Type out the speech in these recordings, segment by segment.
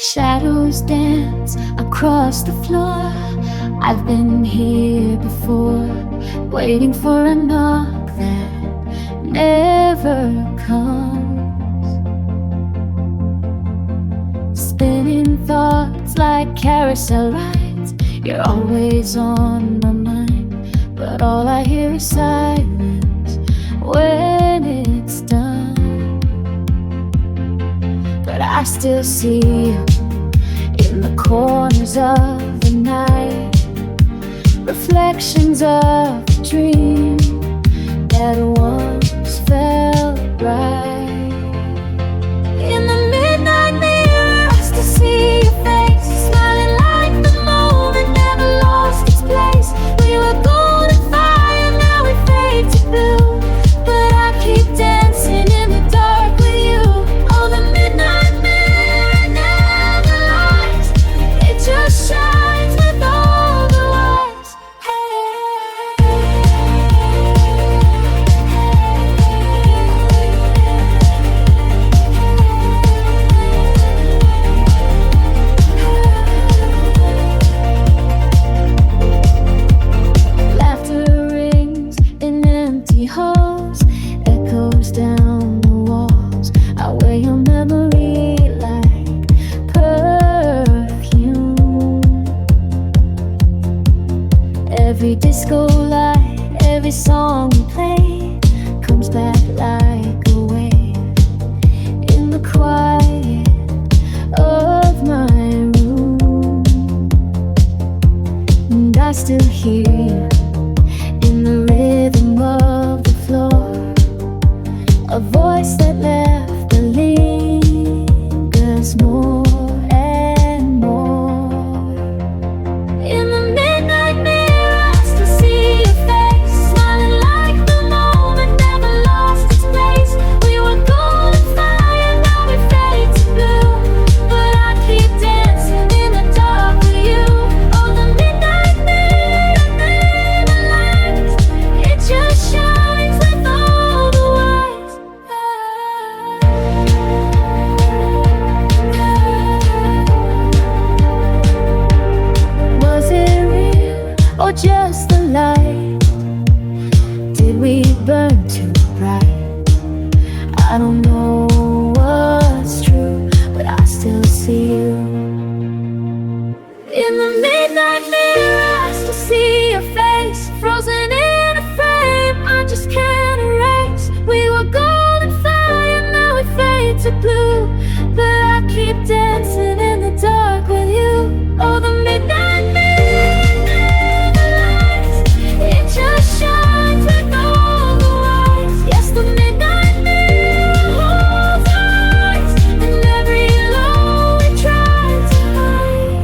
Shadows dance across the floor. I've been here before, waiting for a knock that never comes. Spinning thoughts like carousel rides. You're always on my mind, but all I hear is silence when it's done. But I still see you in the corners of the night, reflections of a dream that once felt right. In the midnight mirror, I still see your face, smiling like the moment never lost its place. We were golden fire, now we fade to blue, but I keep dancing in the dark with you. Oh, the midnight mirror never lies, it just shines with all the lights. Laughter rings in empty halls, echoes down the walls. I wear your memory like perfume. Every disco light, every song we play comes back like a wave in the quiet of my room. And I still hear you in the rhythm of the floor, a voice that left the lingers more and more. In the midnight mirror, I still see your face, smiling like the moment never lost its place. We were golden fire, now we fade to blue, but I keep dancing in the dark with you. Oh, the midnight mirror never lies, it just shines with all the lights. Was it real or just the light? Did we burn too bright? I don't know what's true, but I still see you. In the midnight mirror, I still see your face, frozen in a frame I just can't erase. We were golden fire, now we fade to blue, but I keep dancing in the dark with you. Oh, the midnight mirror never lies, it just shines with all the lights. Yes, the midnight mirror holds our hearts, and every low we try to hide.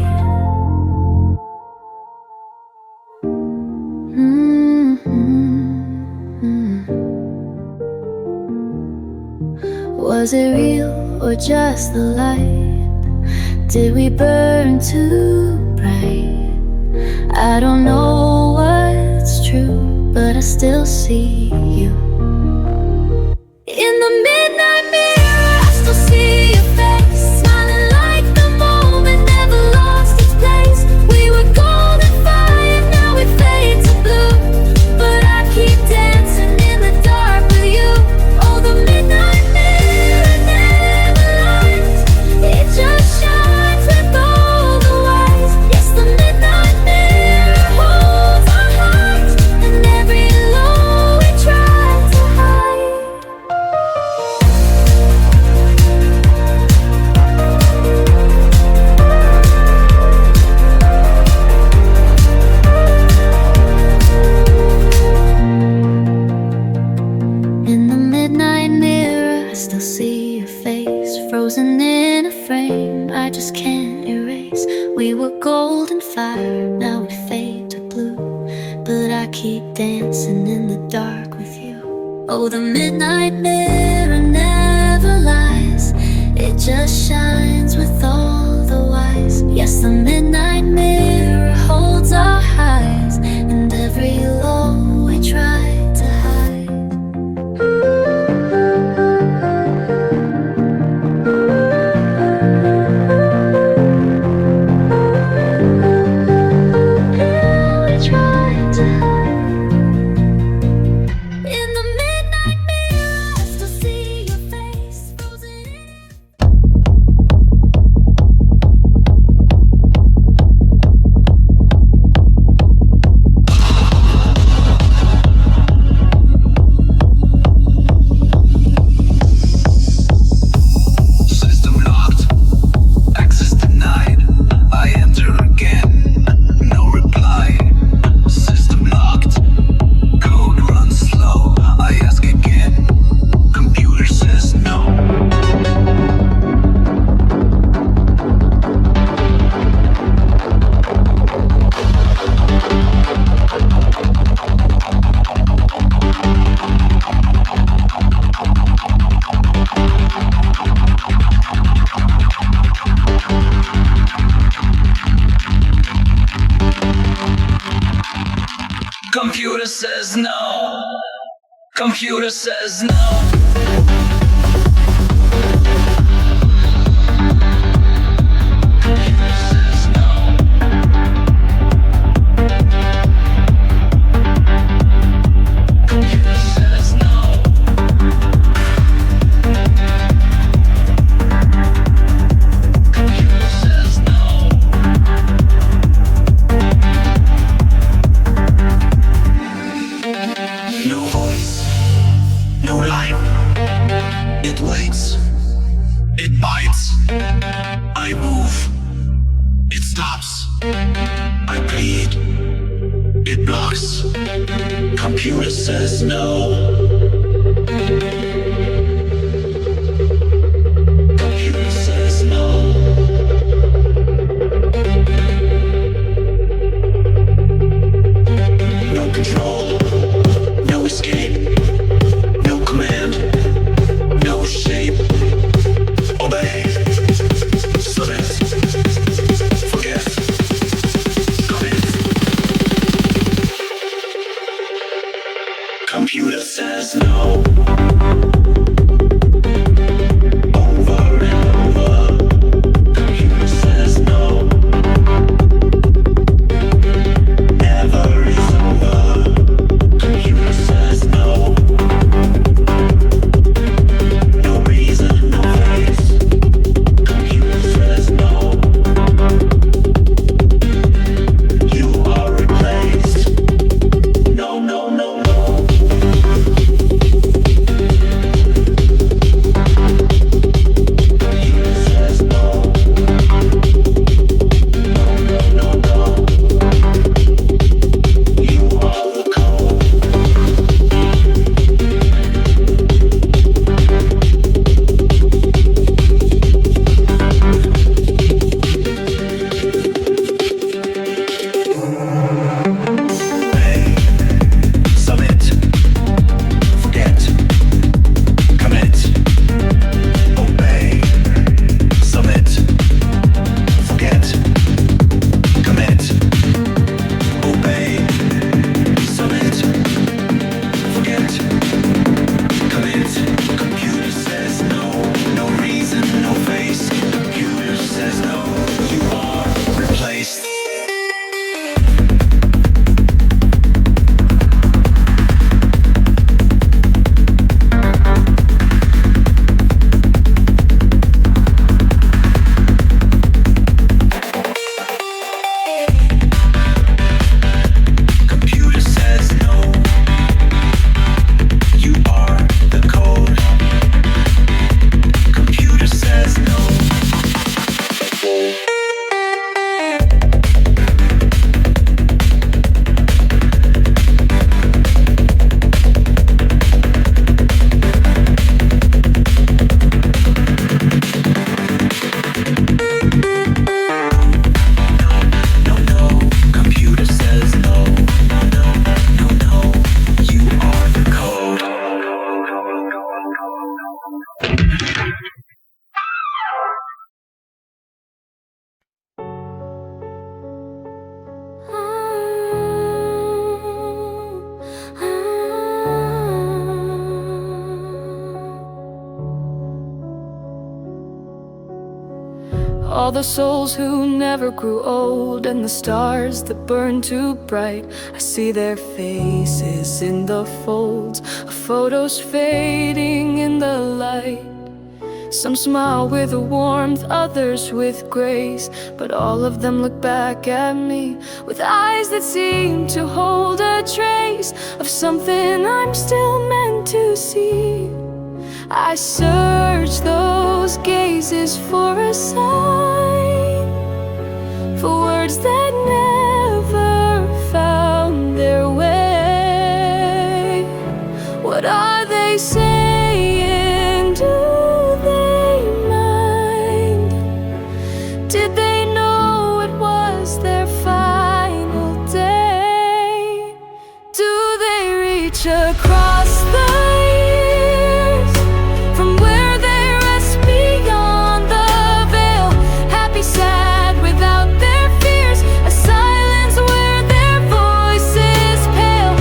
Was it real or just the light? Did we burn too bright? I don't know what's true, but I still see you. In the midnight mirror, I still see your face, smiling like the moment never lost its place. We were golden fire, now we fade to blue, but I keep dancing in the dark with you. Oh, the midnight mirror never lies, it just shines with all the lights. Yes, the midnight mirror holds our hearts, and every low we try to hide. In the midnight mirror, I still see your face, frozen in a frame I just can't erase. We were golden fire, now we fade to blue, but I keep dancing in the dark with you. Oh, the midnight mirror never lies, it just shines with all the wise. Yes, the midnight mirror holds our highs, and every low we try to hide. Computer says no. Computer says no. No voice, no life. It waits, it bites. I move, it stops. I plead, it blocks. Computer says no. Computer says no. No control. No escape, no command, no shape. Obey, submit, forget, commit. Computer says no. Over and over. Computer says no. Never is over. Computer says no. No reason, no face. Computer says no. You are replaced. No, no, no, no. Computer says no. No, no, no, no. You are the code. Obey, submit, forget, commit. Obey, submit, forget, commit. Obey, submit, forget, commit. Computer says no. No reason, no face. Computer says no. You are replaced. Computer says no. You are the code. Computer says no. No, no. Computer says no. No, no, no, no. You are the code. All the souls who never grew old, and the stars that burn too bright, I see their faces in the folds of photos fading in the light. Some smile with a warmth, others with grace, but all of them look back at me with eyes that seem to hold a trace of something I'm still meant to see. I search those gazes for a sign, for words that never found their way. What are they saying? Do they mind? Did they know it was their final day? Do they reach across the years from where they rest beyond the veil? Happy, sad, without their fears, a silence where their voice is pale.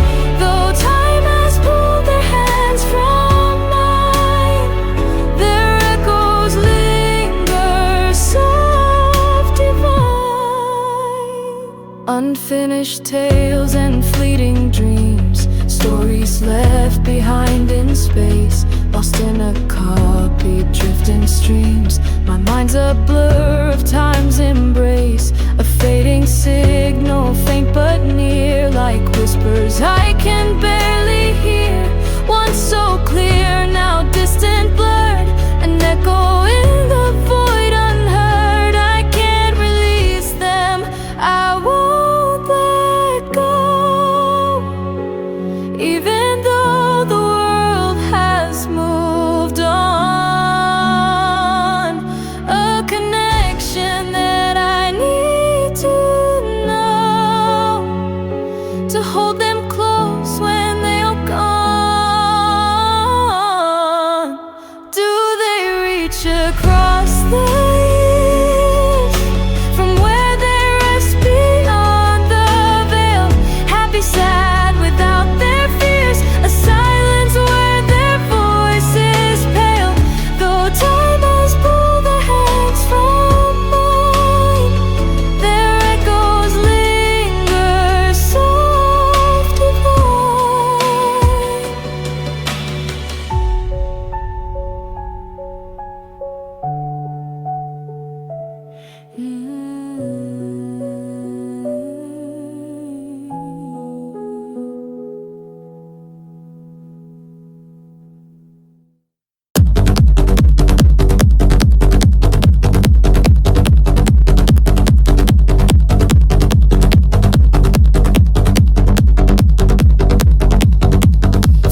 Unfinished tales and fleeting dreams, stories left behind in space, lost in a copy, drifting streams. My mind's a blur of time's embrace, a fading signal, faint but near, like whispers I can barely hear. Once so clear, now distant, blurred, an echo in the void, unheard. I can't release them, I won't let go, even though the world has moved on. A connection that I need to know, to hold them close when they are gone. Do they reach across the years, from where they rest beyond the veil? Happy, sad, without their fears, a silence where their voice is pale. Though time has pulled their hands from mine, their echoes linger soft divine.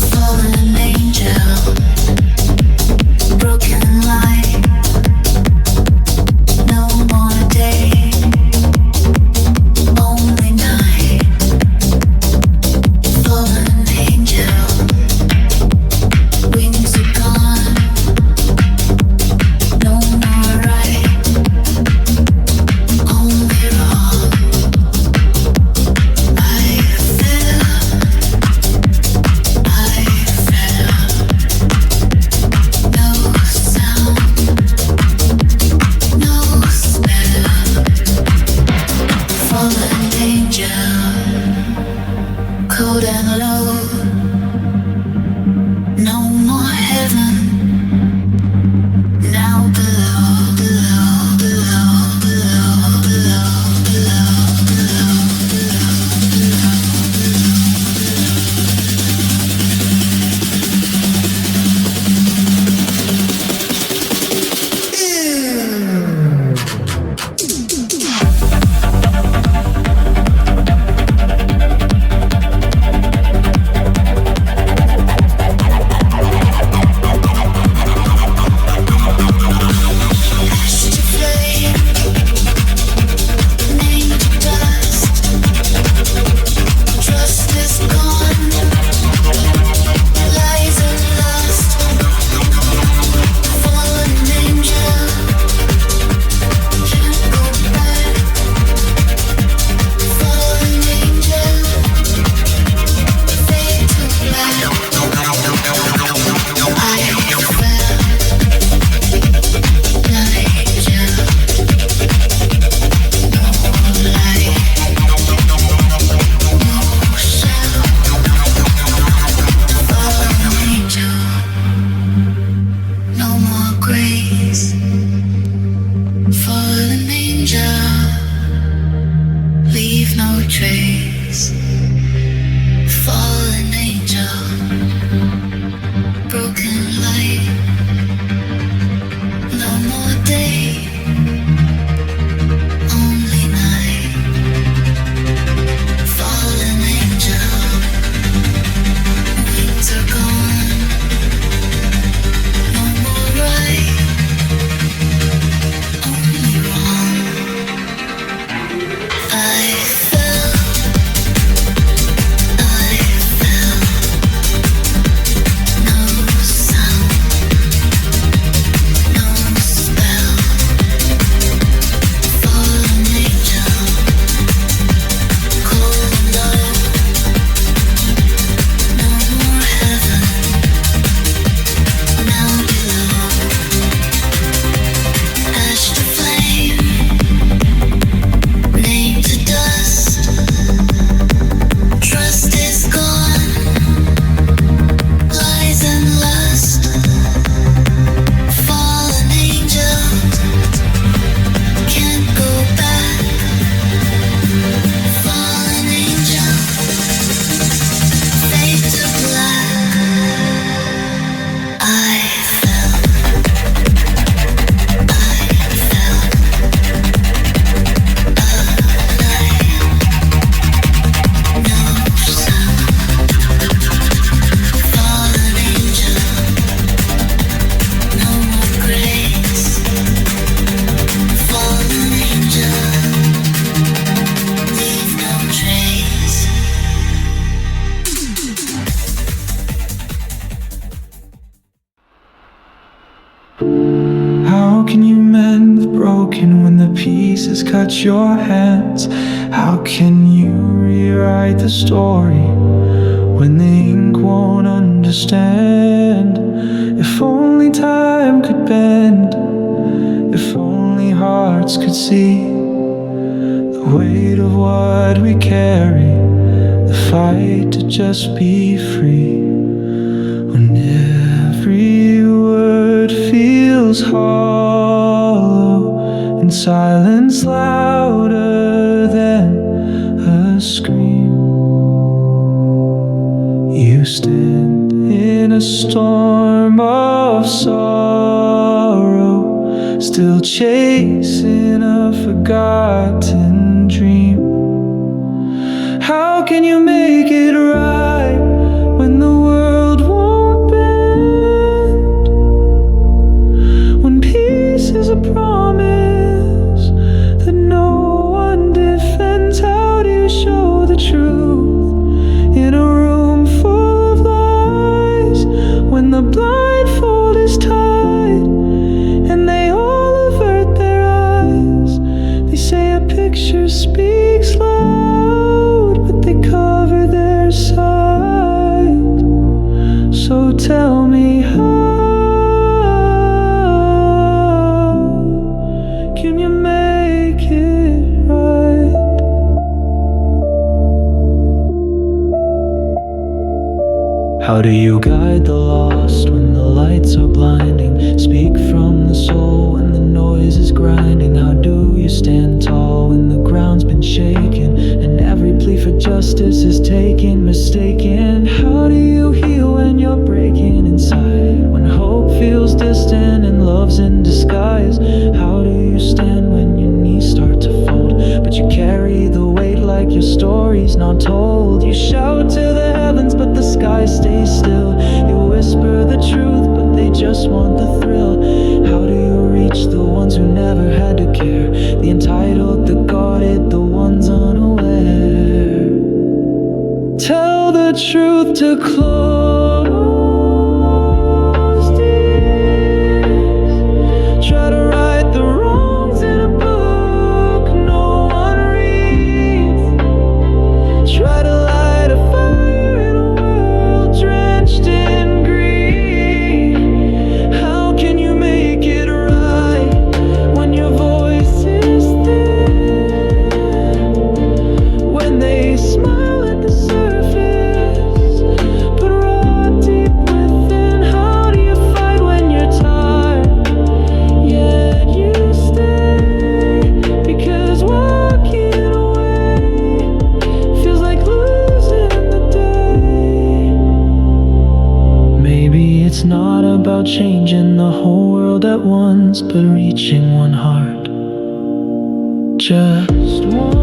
Fallen angel, broken light, no more day, only night. Fallen angel, wings are gone, no more right, only wrong. I fell, no sound, no smell. Fallen angel, cold and low, no more heaven, now below, below, below, below, below, below, below, I fell pieces cut your hands. How can you rewrite the story when the ink won't understand? If only time could bend, if only hearts could see the weight of what we carry, the fight to just be free. When every word feels hollow and silence louder than a scream, you stand in a storm of sorrow, still chasing a forgotten dream. How can you make it right when the world won't bend? When peace is a promise that no one defends, how do you show the truth in a room full of lies? When the blindfold is tied and they all avert their eyes, they say a picture speaks loud, but they cover their sight. So tell me, how can you make it right? How do you guide the lost when the lights are blinding? Speak from the soul when the noise is grinding. How do you stand tall when the ground's been shaken and every plea for justice is taken, mistaken? How do you heal when you're breaking inside, when hope feels distant and love's in disguise? How do you stand when your knees start to fold, but you carry the weight like your story's not told? You shout to the heavens, but the sky stays still. You whisper the truth, but they just want the thrill. How do you reach the ones who never had to care? The entitled, the guarded, the ones unaware. Tell the truth to closed ears. Try to right the wrongs in a book no one reads. Try to light a fire in a world drenched in greed. How can you make it right when your voice is thin? When they smile at the surface, but rot deep within. How do you fight when you're tired, yet you stay? Because walking away feels like losing the day. Maybe it's not about changing the whole world at once, but reaching one heart, just one.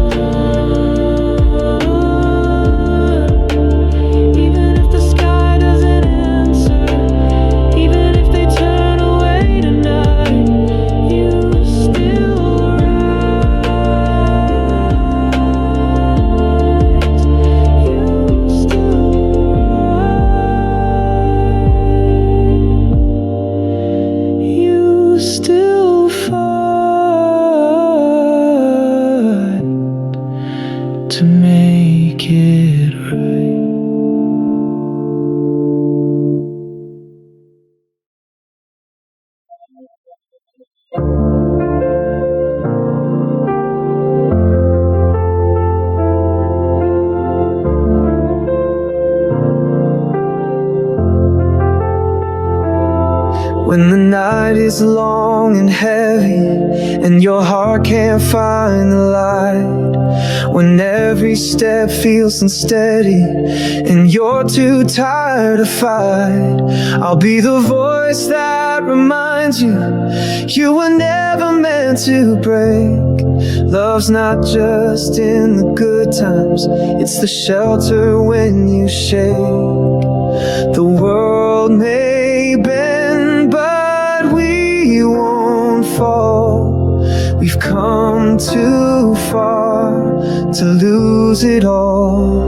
Even if the sky doesn't answer, even if they turn away tonight, you still rise. You still rise. You still fight to make it right. When the night is long and heavy and your heart can't find the light, when every step feels unsteady and you're too tired to fight, I'll be the voice that reminds you you were never meant to break. Love's not just in the good times, it's the shelter when you shake. The world may bend, but we won't fall. We've come too far to lose it all.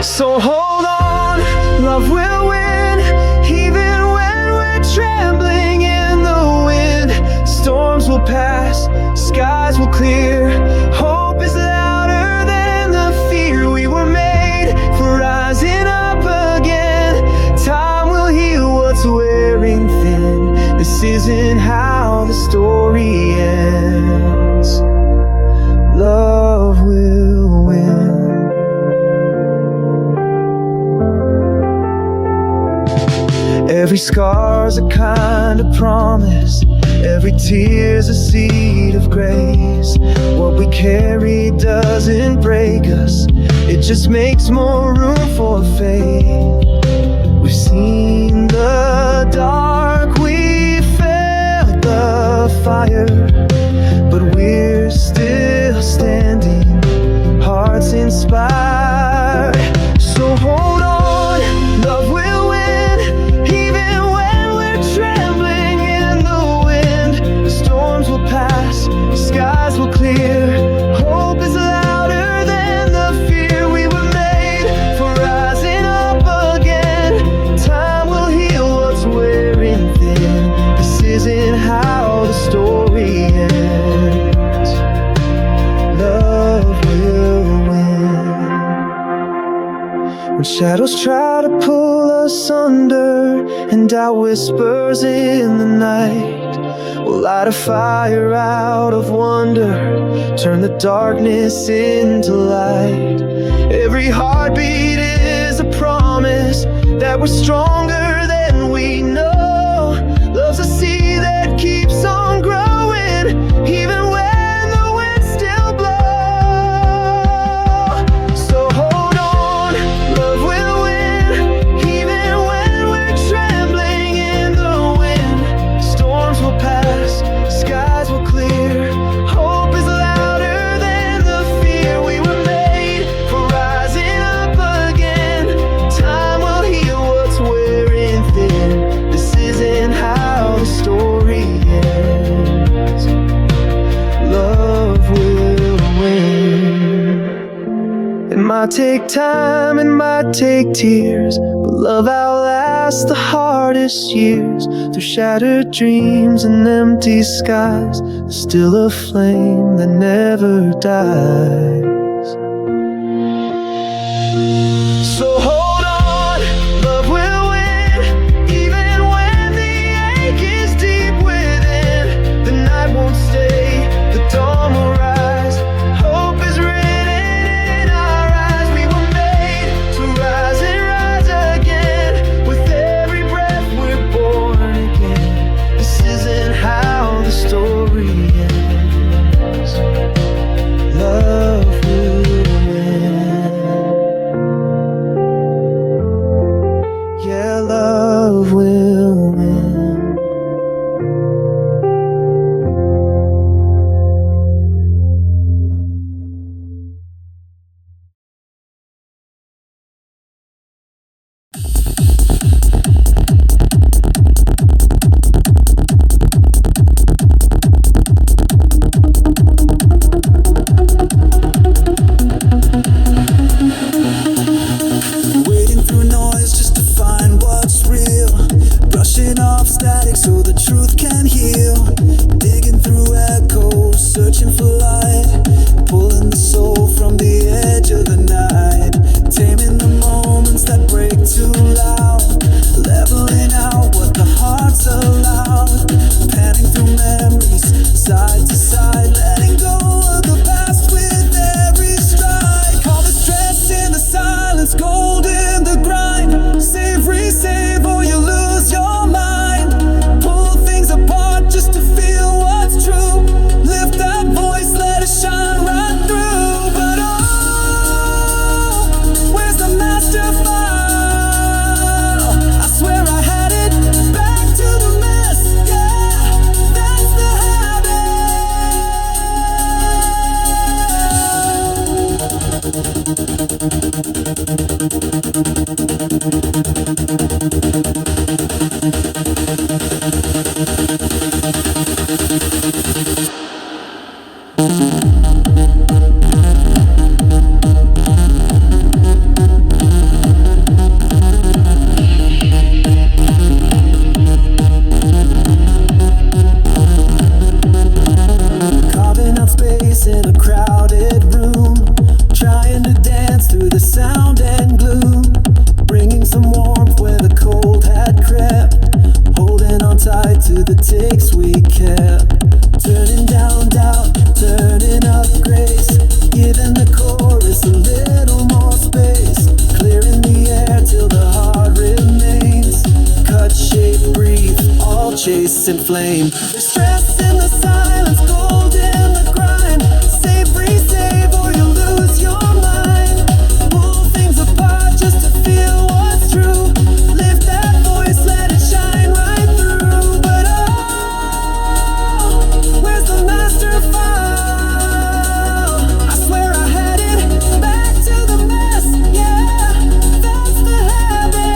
So hold on, love will win, even when we're trembling in the wind. Storms will pass, skies skies will clear. Hope is louder than the fear. We were made for rising up again. Time will heal what's wearing thin. This isn't how the story ends. Love will win. Every scar's a kind of promise. Every tear's a seed of grace. What we carry doesn't break us. It just makes more room for faith. We've seen the dark, we felt the fire, but we're still standing, hearts inspired. So hold on, love will win, even when we're trembling in the wind. The storms will pass, the skies will clear. Hope is louder than the fear. We were made for rising up again. Time will heal what's wearing thin. This isn't how the story ends. Love will win. When shadows try to pull us under and doubt whispers in the night, we'll light a fire out of wonder, turn the darkness into light. Every heartbeat is a promise that we're stronger than we know. Love's a seed that keeps on growing, even when the winds still blow. So hold on, love will win, even when we're trembling in the wind. Storms will pass, skies will clear. Hope is louder than the fear. We were made for rising up again. Time will heal what's wearing thin. This isn't how the story ends. Love will win. It might take time, it might take tears, but love outlasts the hardest years. Through shattered dreams and empty skies, there's still a flame that never dies. So hold on, love will win, even when the ache is deep within. The night won't stay, the dawn will rise. Hope is written in our eyes. We were made to rise and rise again. With every breath we're born again. This isn't how the story ends. Love will win. Yeah, love will win. Wading through noise just to find what's real. Brushing off static so the truth can heal. Digging through echoes, searching for light. Pulling the soul from the edge of the night. Taming the moments that break too loud. Leveling out what the heart's allowed. Panning through memories, side to side. Letting go of the past with every stride. All the stress in the silence, gold in the grind. Save, resave, or you lose your mind. Pull things apart just to feel what's true. Lift that voice, let it shine right through. But oh, where's the master file? I swear I had it. Back to the mess, yeah, that's the Carving out space space in a crowded room, trying to dance through the sound and gloom, bringing some warmth where the cold had crept, holding on tight to the takes we kept, turning down doubt, turning up grace, giving the chorus a little more space, clearing the air till the heart remains, cut, shape, breathe, all chase and flame. There's stress in the silence, gold in the grind, save, resave, or you lose your mind, pull things apart just to feel what's true, lift that voice, let it shine right through, but oh, where's the master file? I swear I had it back to the mess, yeah, that's the habit.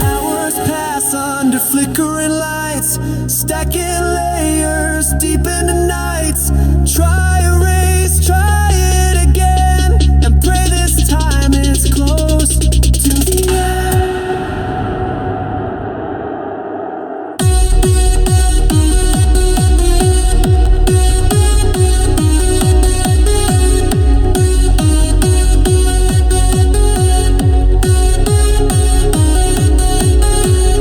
Hours pass under flickering lights, stacking layers deep into nights, try erase, try it again, and pray this time it's close to the end.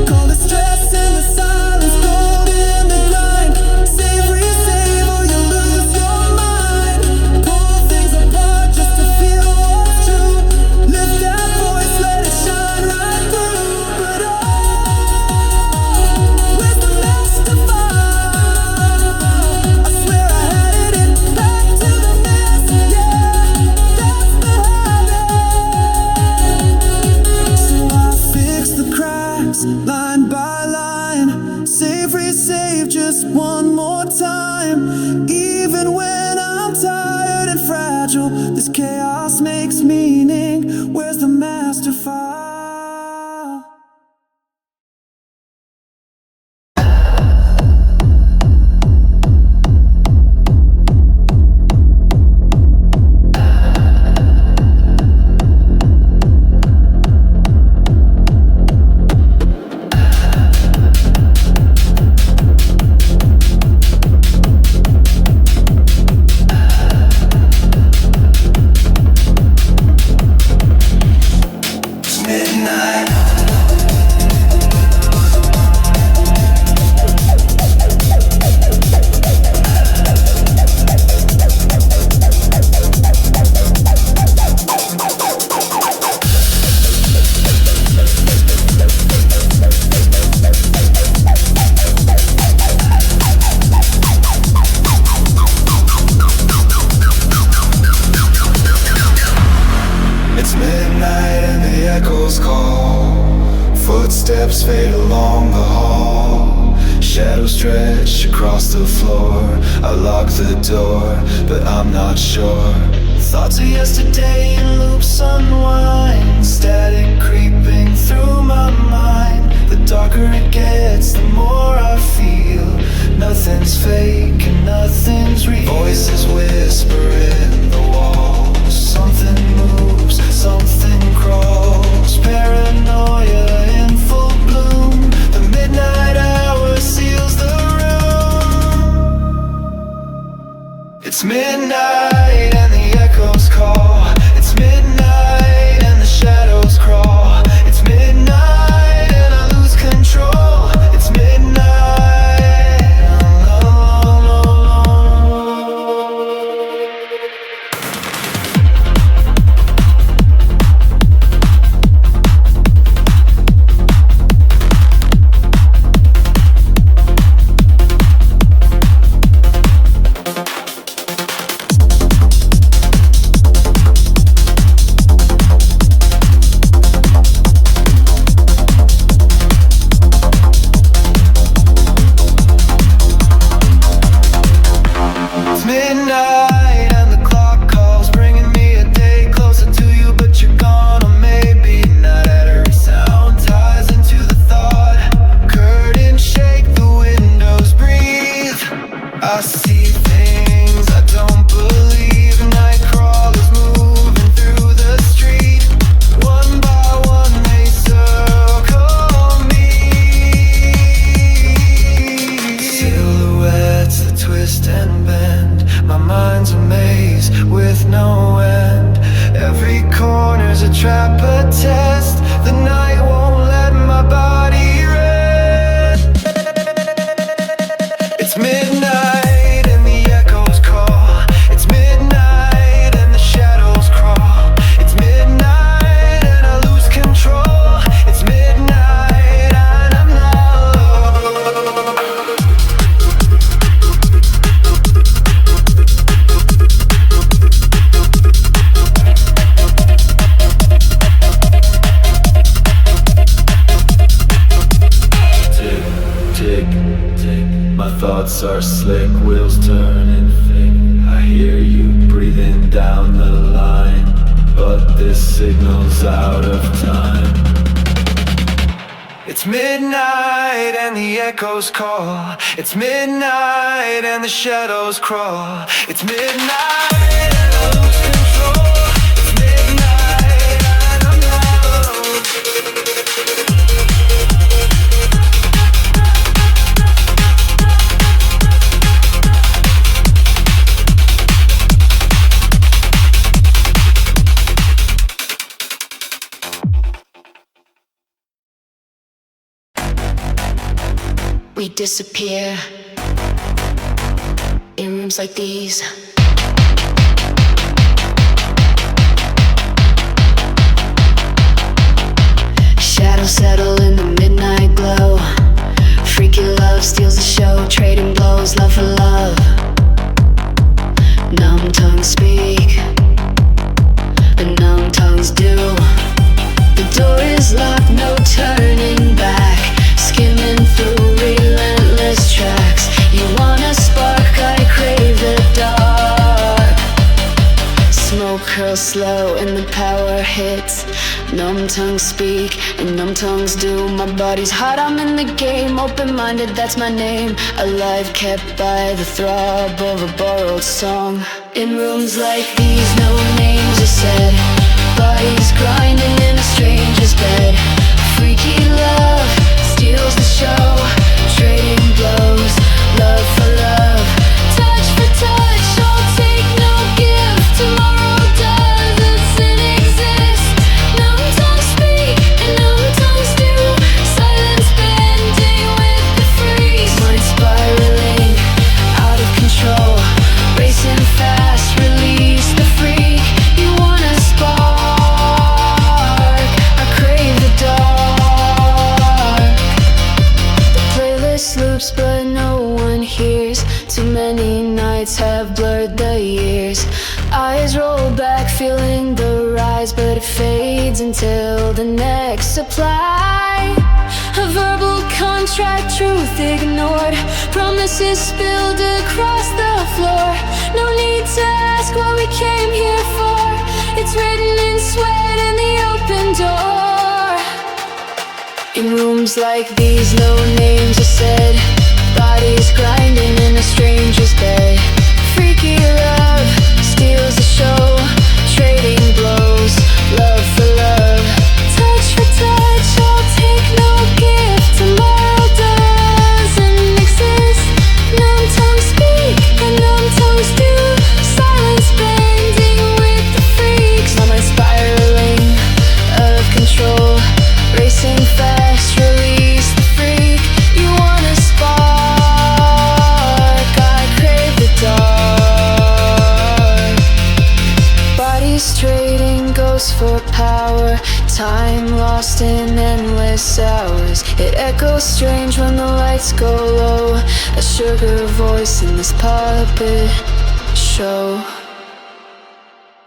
Call the stress in the silence, gold in the grind, save, resave, or you lose your mind, pull things apart just to feel what's true, lift that voice, let it shine right through, but oh, where's the master file? I swear I had it back to the mess, yeah, that's the habit. So I fix the cracks, line by line, save, resave just one more time, even when I'm tired and fragile, this chaos makes meaning, where's the master file? It's midnight and the echoes call, footsteps fade along the hall, shadows stretch across the floor, I lock the door, but I'm not sure. Thoughts of yesterday in loops unwind, static creeping through my mind. The darker it gets, the more I feel nothing's fake and nothing's real. Voices whisper in the walls, something moves, something crawls, paranoia in full bloom, the midnight hour seals the room. It's midnight and the echoes call, it's midnight and the shadows crawl, it's midnight and I lose control, it's midnight. Midnight and the clock calls, bringing me a day closer to you, but you're gone, or maybe not. Every sound ties into the thought, curtains shake, the windows breathe, I see things I don't believe, night crawlers moving through the street, one by one they circle me, silhouettes that twist and bend. My mind's a maze with no end. Every corner's a trap, a test. The night won't let my body rest. It's midnight and the echoes call. It's midnight and the shadows crawl. It's midnight and I lose control. It's midnight and I'm lost. Tick, tick, tick. My thoughts are slick, wheels turning thick. I hear you breathing down the line, but this signal's out of time. It's midnight and the echoes call. It's midnight and the shadows crawl. It's midnight and I lose control. It's midnight and I'm lost. We disappear in rooms like these. Shadows settle in the midnight glow. Freaky love steals the show, trading blows, love for love. Numb tongues speak, and numb tongues do. The door is locked, no turning back. Skimming through relentless tracks. You wanna spark, I crave the dark. Smoke curls slow and the power hits. Numb tongues speak and numb tongues do. My body's hot, I'm in the game. Open-minded, that's my name. Alive, kept by the throb of a borrowed song. In rooms like these, no names are said. Bodies grinding in a stranger's bed. Freaky love steals the show, trading blows, love for love, touch for touch. I'll take no gift. Tomorrow doesn't exist. Numb tongues speak and numb tongues do. Silence bending with the freeze. Mind spiraling out of control, racing fast. Release the freak. You wanna spark? I crave the dark. Playlist loops but no one hears. Too many nights have blurred the years. Eyes roll back feeling the rise, but it fades until the next supply. A verbal contract, truth ignored. Promises spilled across the floor. No need to ask what we came here for. It's written in sweat in the open door. In rooms like these, no names are said. Bodies grinding in a stranger's bed. Freaky love steals the show, trading blows, love for love, touch for touch. I'll take no gift. Tomorrow doesn't exist. Numb tongues speak and numb tongues do. Silence bending with the freaks. My mind spiraling out of control, racing fast. Release the freak. You wanna spark? I crave the dark. Bodies trading ghosts for power. Time lost in endless hours. It echoes strange when the lights go low. A sugar voice in this puppet show.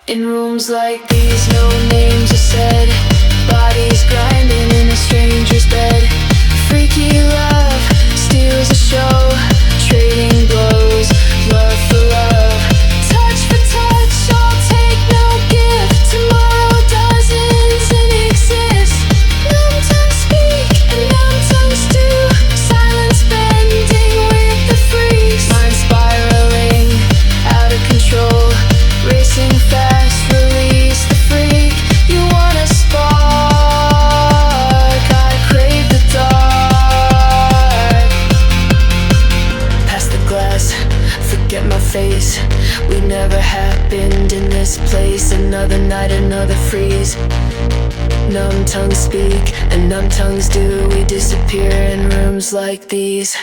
In rooms like these, no names are said. Bodies grinding in a stranger's bed. Freaky love steals the show, trading blows, love for love, touch for touch. I'll take no gift. Tomorrow doesn't exist. Numb tongues speak and numb tongues do. Silence bending with the freeze. Mind spiraling out of control, racing fast. Release the freak. You wanna spark? I crave the dark. face. We never happened in this place. Another night, another freeze. Numb tongues speak and numb tongues do. We disappear in rooms like these.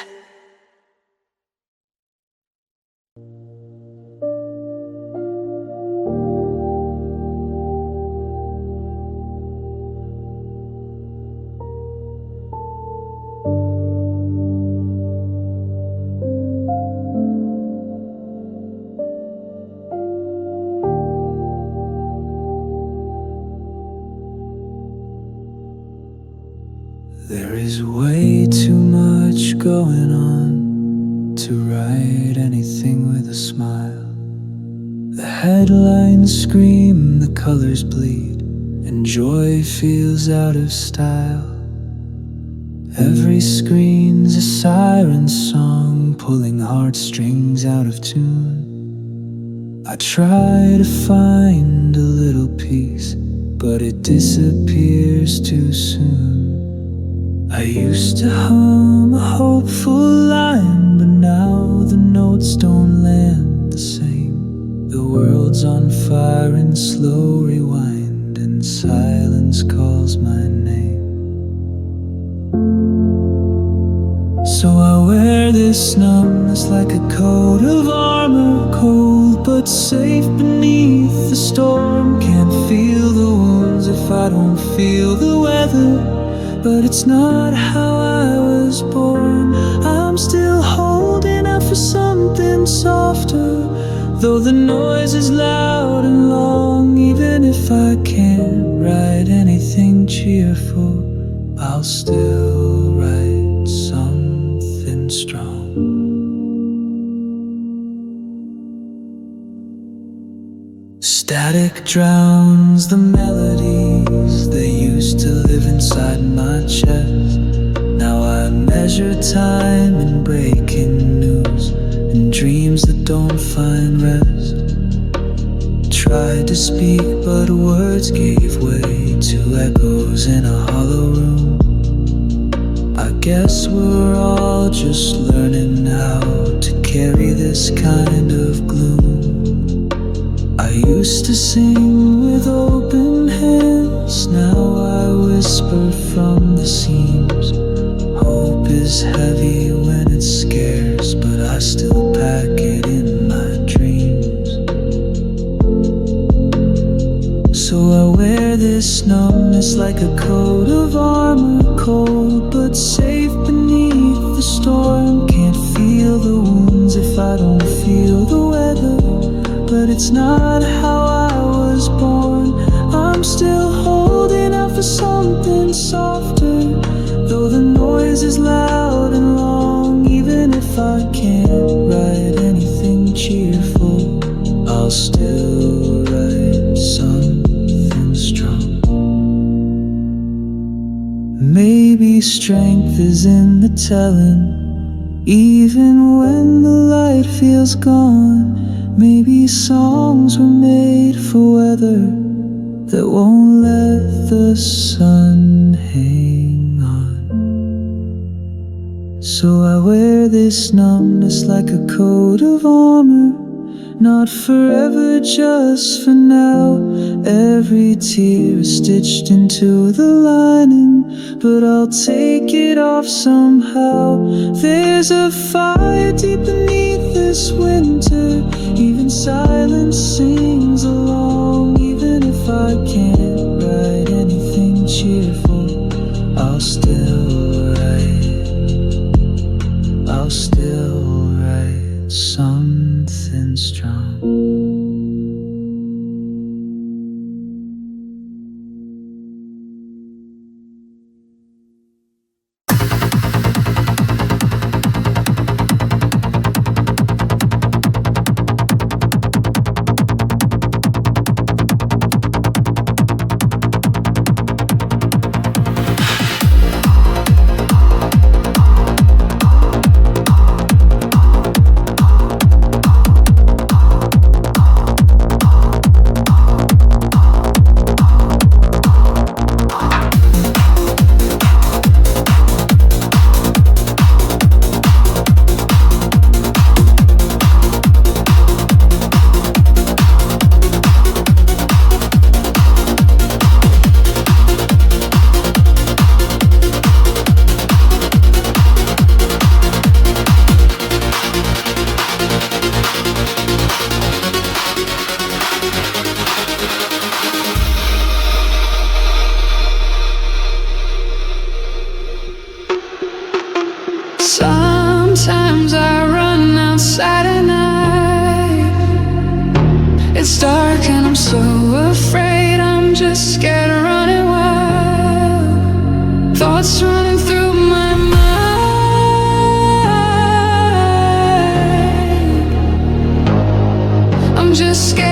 There is way too much going on to write anything with a smile. The headlines scream, the colors bleed, and joy feels out of style. Every screen's a siren song, pulling heartstrings out of tune. I try to find a little peace, but it disappears too soon. I used to hum a hopeful line, but now the notes don't land the same. The world's on fire in slow rewind, and silence calls my name. So I wear this numbness like a coat of armor, cold but safe beneath the storm. Can't feel the wounds if I don't feel the weather. But it's not how I was born. I'm still holding out for something softer, though the noise is loud and long. Even if I can't write anything cheerful, I'll still write something strong. Static drowns the melodies that used to live inside my chest. Now I measure time in breaking news and dreams that don't find rest. Tried to speak, but words gave way to echoes in a hollow room. I guess we're all just learning how to carry this kind of gloom. I used to sing with open hands, now I whisper from the seams. Hope is heavy when it's scarce, but I still pack it in my dreams. So I wear this numbness like a coat of armor, cold but safe beneath the storm. Can't feel the wounds if I don't feel the weather. But it's not how I was born. I'm still holding out for something softer, though the noise is loud and long. Even if I can't write anything cheerful, I'll still write something strong. Maybe strength is in the telling, even when the light feels gone. Maybe songs were made for weather that won't let the sun hang on. So I wear this numbness like a coat of armor, not forever, just for now. Every tear is stitched into the lining, but I'll take it off somehow. There's a fire deep beneath this winter. Even silence sings along. Even if I can't write anything cheerful, I'll still write something strong. It's dark and I'm so afraid. I'm just scared of running wild. Thoughts running through my mind. I'm just scared.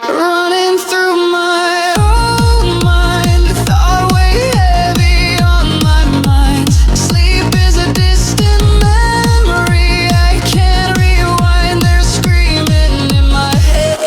Running through my own mind, thought way heavy on my mind. Sleep is a distant memory, I can't rewind. They're screaming in my head.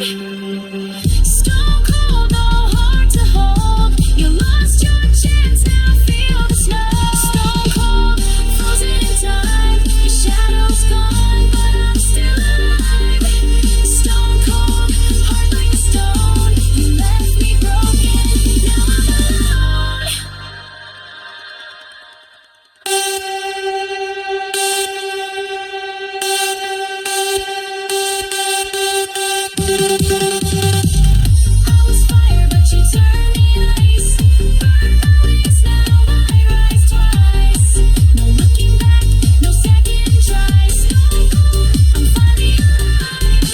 Stone cold, no heart to hold. You lost your chance, now feel the snow. Stone cold, frozen in time. Your shadow's gone, but I'm still alive. Stone cold, heart like a stone. You left me broken, now I'm alone. I was fire, but you turned me ice. Burn my wings, now I rise twice. No looking back, no second tries. Stone cold, I'm finally alive.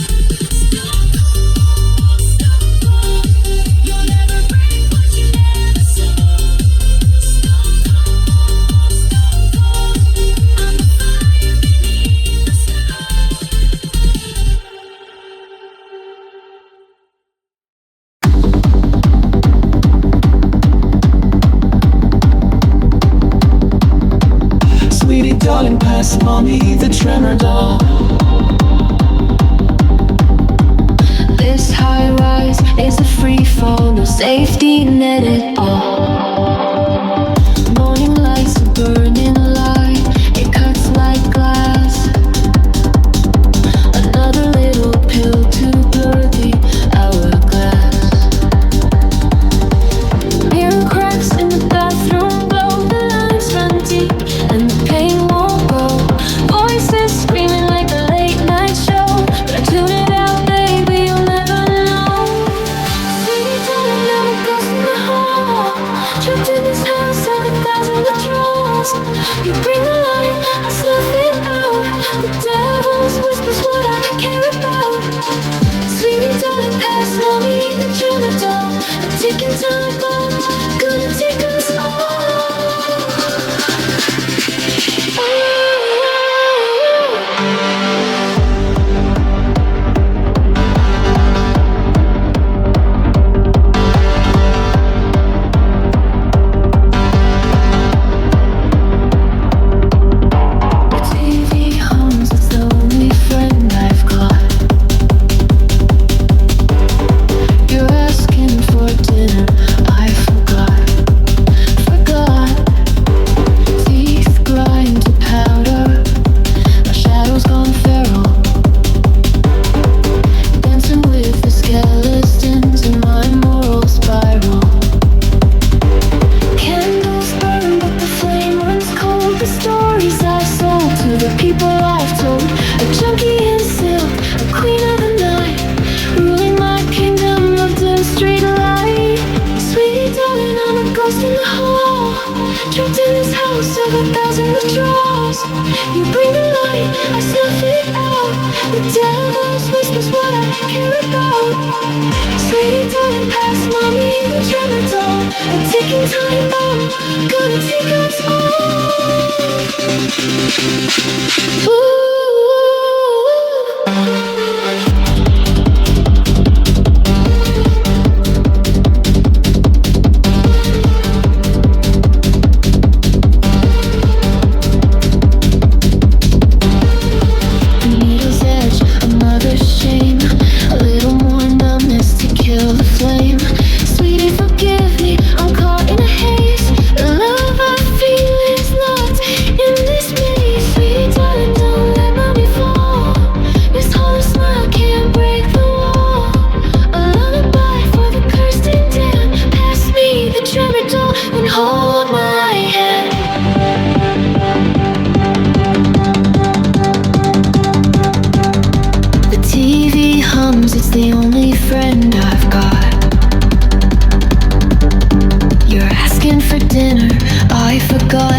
Stone cold, stone cold. You'll never break what you never sold. Stone cold, stone cold. I'm the fire beneath the snow. Sweetie darling, pass mommy the tremor doll. This high rise is a free fall, no safety net at all. Morning lights a burning light, it cuts like glass. Another little pill to blur the hourglass. Mirror cracks in the bathroom glow, the lines run deep and the pain won't go. Voices screaming like a late night show, but I tune it out, baby, you'll never know. Sweet darling, I'm a ghost in the hall, trapped in this house of 1,000 withdrawals. You bring the light, I snuff it out. The devil's whispers what I care about. Sweet darling, pass mommy the tramadol. A ticking time bomb, gonna take us all. The TV hums, it's the only friend I've got. You're asking for dinner, I forgot. Teeth grind to powder, my shadow's gone feral. Dancing with the skeletons in my moral spiral. Candles burn, but the flame runs cold. The stories I've sold to the people I've told. A junkie in silk, a queen of the night, ruling my kingdom of the straight light. Sweet darling, I'm a ghost in the hall, trapped in this house of 1,000 withdrawals. You bring the light, I snuff it out. The devil's whispers what I care about. Sweet darling, pass mommy the tramadol. A ticking time bomb, gonna take us all. Ooh. Needle's edge, a mother's shame. A little more numbness to kill the flame. Sweetie, forgive me, I'm caught in a haze. The love I feel is locked in this maze. Sweet darling, don't let mommy fall. This hollow smile can't break the wall. A lullaby for the cursed and damned. Pass me the tramadol and hold my hand. The TV hums, it's the only friend I've got. You're asking for dinner, I forgot.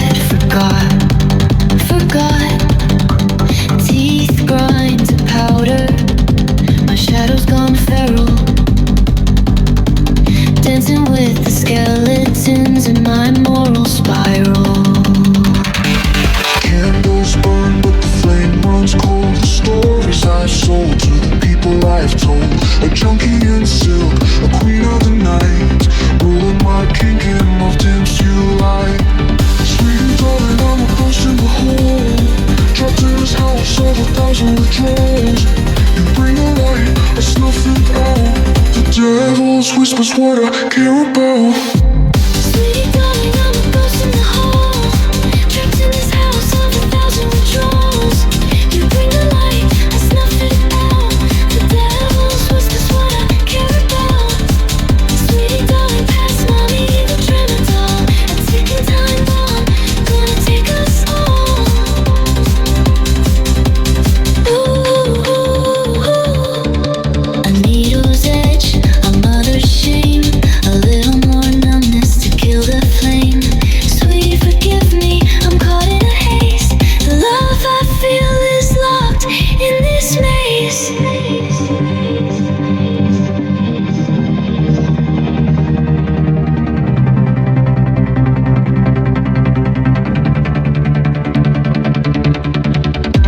Teeth grind to powder, my shadow's gone feral. Dancing with the skeletons in my moral spiral. Candles burn, but the flame runs cold. The stories I've sold to the people I've told. A junkie in The devil's whispers what I care about. Sweetie darling, I'm a ghost in the hall, trapped in this house of 1,000 withdrawals. You bring the light, I snuff it out. The devil's whispers what I care about. Sweetie darling, pass mommy the tramadol. A ticking time bomb, gonna take us all. Ooh, a needle's edge, a mother's shame, a little more numbness to kill the flame. Sweetie, forgive me, I'm caught in a haze. The love I feel is locked in this maze.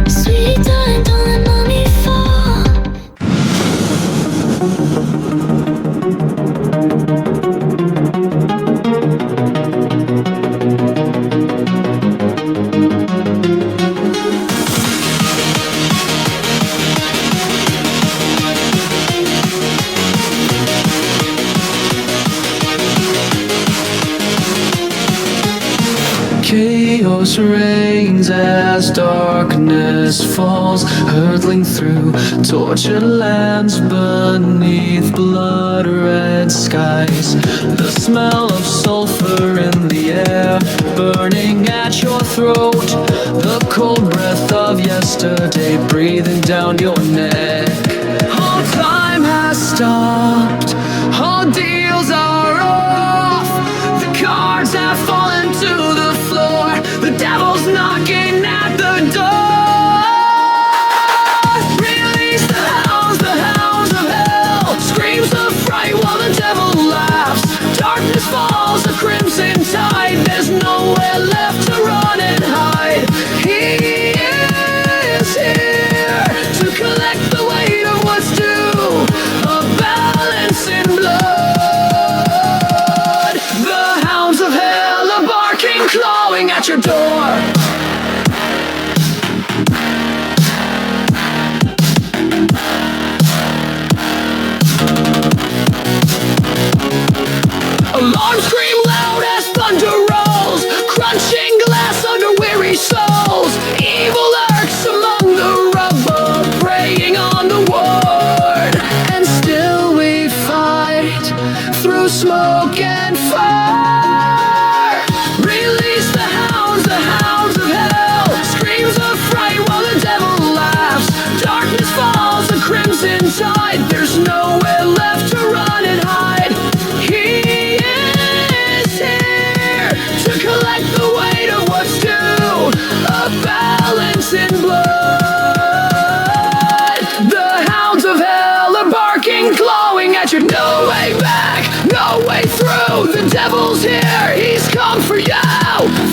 Sweetie darling, don't let mommy fall. Chaos reigns as darkness falls, hurtling through tortured lands beneath blood-red skies. The smell of sulfur in the air, burning at your throat. The cold breath of yesterday breathing down your neck. All time has stopped, all deals are off. The cards have fallen to the floor. The devil's knocking at the door. Release the hounds of hell. Screams of fright while the devil laughs. Darkness falls, a crimson tide. There's nowhere left to run and hide. He is here to collect the weight of what's due. A balance in blood. The hounds of hell are barking, clawing at your door. Alarms scream loud as thunder rolls, crunching glass under weary souls. Evil lurks among the rubble, preying on the ward. And still we fight through smoke and fire. Release the hounds of hell. Screams of fright while the devil laughs. Darkness falls, a crimson tide. There's nowhere left to run and hide. He is here to collect the weight of what's due. A balance in blood. The hounds of hell are barking, clawing at your no way back, no way through. The devil's here, he's come for you.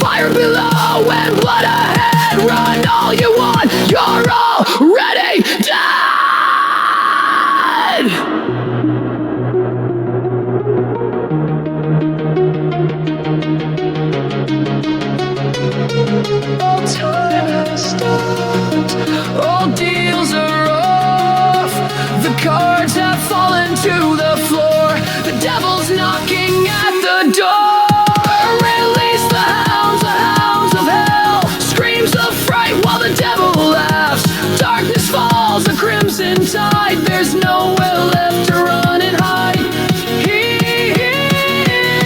Fire below and blood ahead. Run all you want, you're already dead. All time has stopped, all deals are off. The cards have fallen to the floor. The devil's knocking at the door. Release the hounds of hell. Screams of fright while the devil laughs. Darkness falls, a crimson tide. There's nowhere left to run and hide. He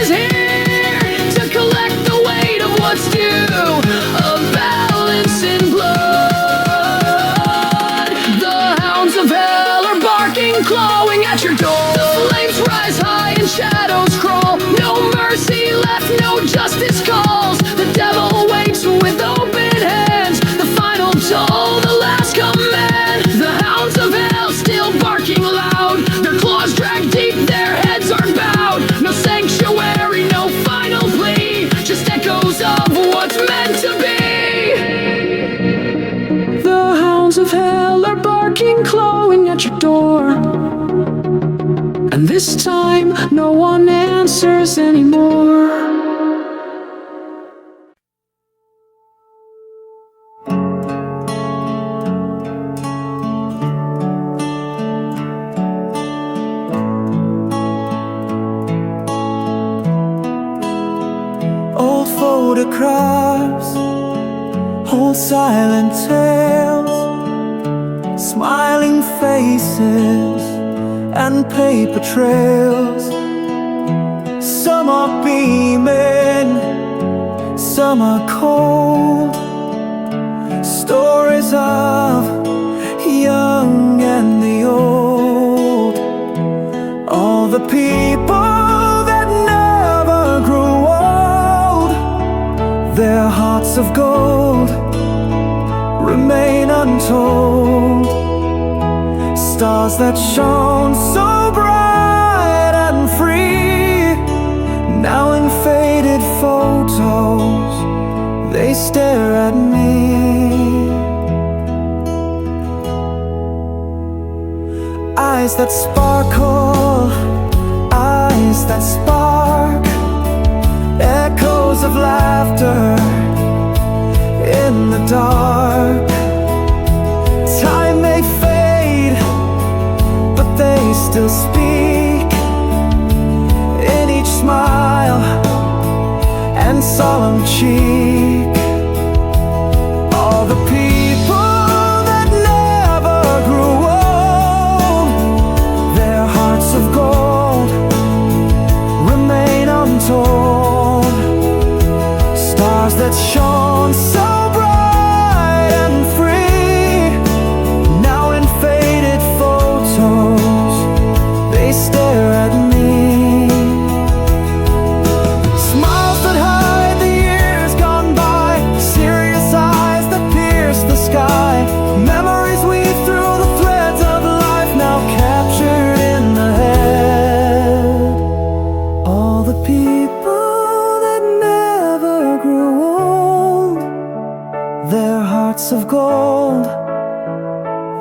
is here to collect the weight of what's due. A balance in blood. The hounds of hell are barking, clawing at your door. The flames rise high and shadows crawl. No mercy left, no justice calls. The devil waits with open hands. The final toll, the last command. The hounds of hell still barking loud. Their claws drag deep, their heads are bowed. No sanctuary, no final plea. Just echoes of what's meant to be. The hounds of hell are barking, clawing at your door. And this time, no one answers anymore. photographs hold silent tales, smiling faces and paper trails. Some are beaming, some are cold, stories of young and the old. All the people that never grew old, their hearts of gold remain untold. Stars that shone so bright and free, now in faded photos, they stare at me. Eyes that sparkle, eyes that spark, echoes of laughter in the dark. Time may fade, but they still speak in each smile and solemn cheek. All the people that never grew old, their hearts of gold remain untold. Stars that shone so bright and free, now in faded photos, they stare at me. Smiles that hide the years gone by, serious eyes that pierce the sky, memories weave through the threads of life, now captured in the head. All the people that never grew old, their hearts of gold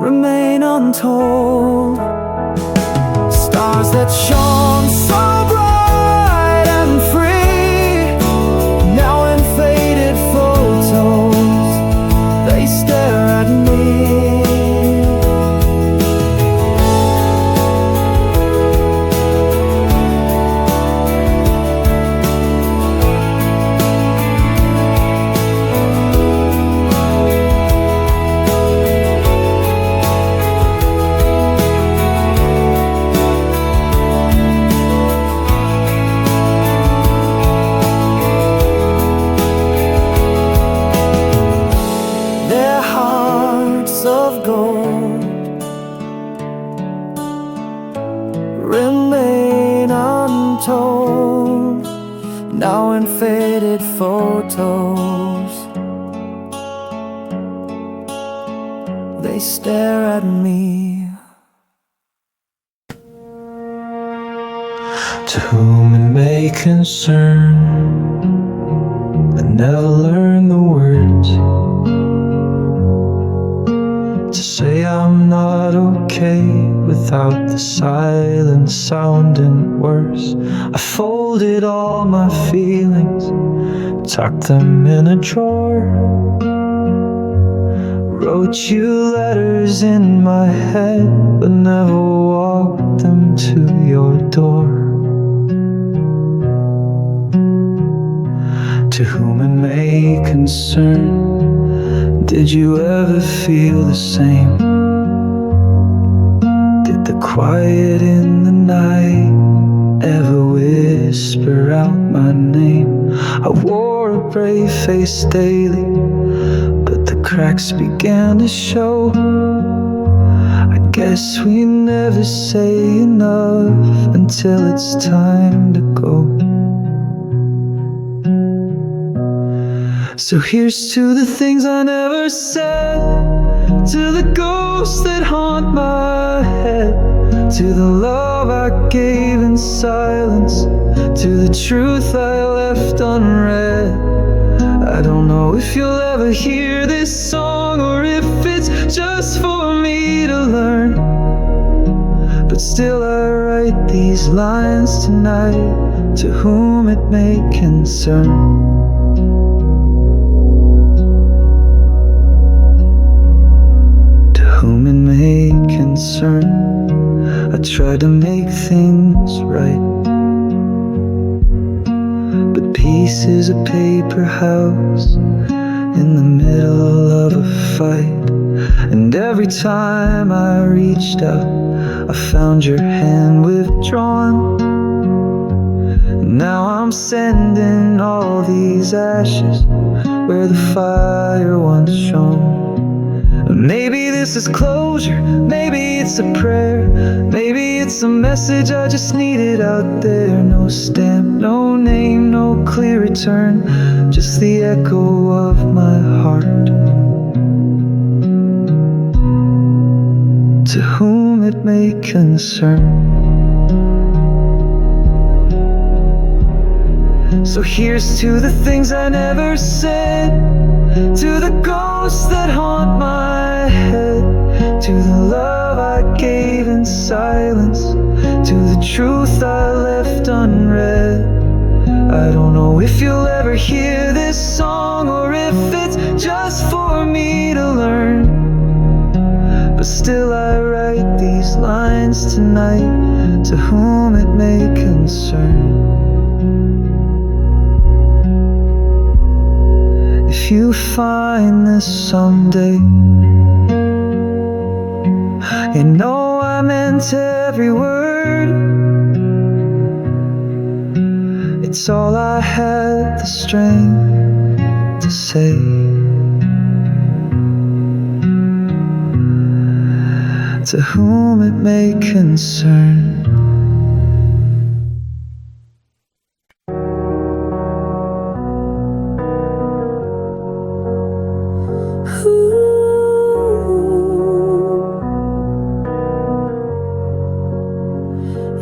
remain untold. Stars that shone so bright and free, now in faded photos, they stare at me. Their hearts of gold remain untold, now in faded photos, they stare at me. To whom it may concern, I never learned the words to say I'm not okay without the silence sounding worse. I folded all my feelings, tucked them in a drawer, wrote you letters in my head, but never walked them to your door. To whom it may concern, did you ever feel the same? Did the quiet in the night ever whisper out my name? I wore a brave face daily, but the cracks began to show. I guess we never say enough until it's time to go. So here's to the things I never said, to the ghosts that haunt my head, to the love I gave in silence, to the truth I left unread. I don't know if you'll ever hear this song or if it's just for me to learn, but still I write these lines tonight to whom it may concern. Whom it may concern, I try to make things right, but pieces of paper house in the middle of a fight. And every time I reached out, I found your hand withdrawn. Now I'm sending all these ashes where the fire once shone. Maybe this is closure, maybe it's a prayer, maybe it's a message I just needed out there. No stamp, no name, no clear return, just the echo of my heart. To whom it may concern. So here's to the things I never said, to the ghosts that haunt my head, to the love I gave in silence, to the truth I left unread. I don't know if you'll ever hear this song or if it's just for me to learn, but still I write these lines tonight, to whom it may concern. If you find this someday, you know I meant every word. It's all I had the strength to say. To whom it may concern.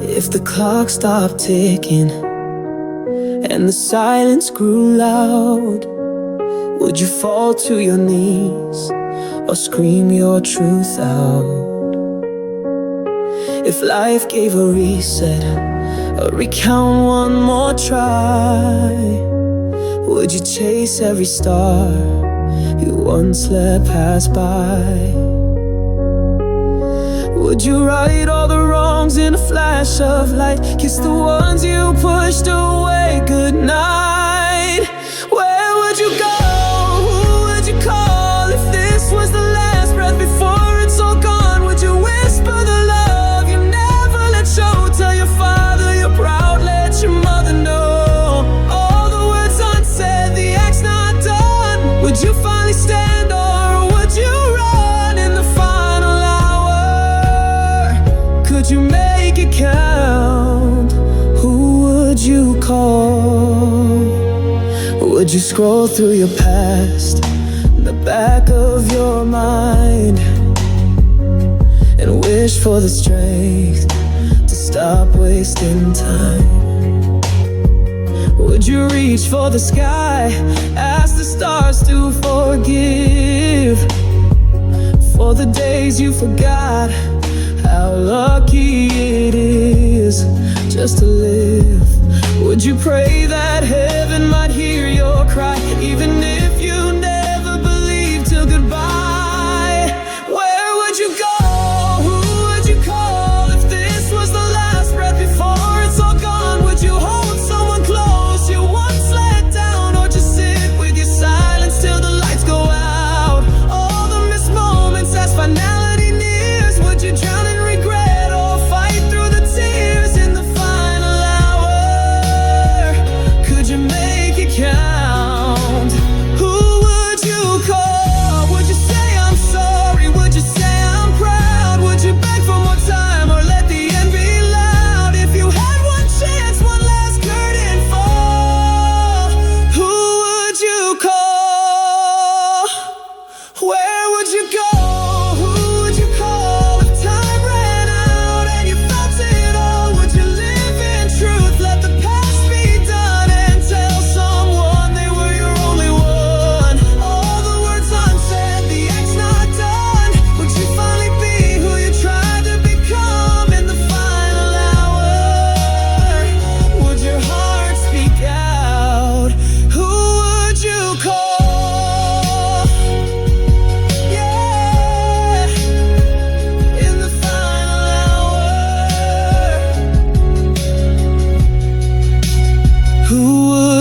If the clock stopped ticking and the silence grew loud, would you fall to your knees or scream your truth out? If life gave a reset, a recount, one more try, would you chase every star you once let pass by? Would you right all the wrongs in a flash of light, kiss the ones you pushed away goodnight? Where would you go? Who would you call if this was the last breath before it's all gone? Would you whisper the love you never let show? Tell your father you're proud, let your mother know all the words unsaid, the act's not done. Would you finally stand or would you run in the final hour? Could you make it count? Who would you call? Would you scroll through your past, the back of your mind, and wish for the strength to stop wasting time? Would you reach for the sky, ask the stars to forgive for the days you forgot how lucky it is just to live? Would you pray that heaven might hear your cry, even if you never believed till goodbye? Where would you go? Who would you call if this was the last breath before it's all gone? Would you hold someone close you once let down, or just sit with your silence till the lights go out? All the missed moments as finality nears, would you drown in regret or fight through the tears in the final hour? Could you make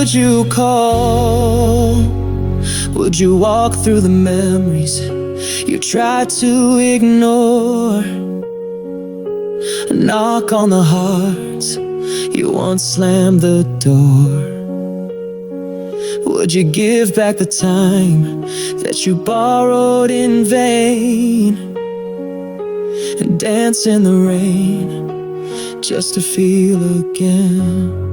would you call? Would you walk through the memories you tried to ignore? Knock on the hearts you once slammed the door. Would you give back the time that you borrowed in vain, and dance in the rain just to feel again?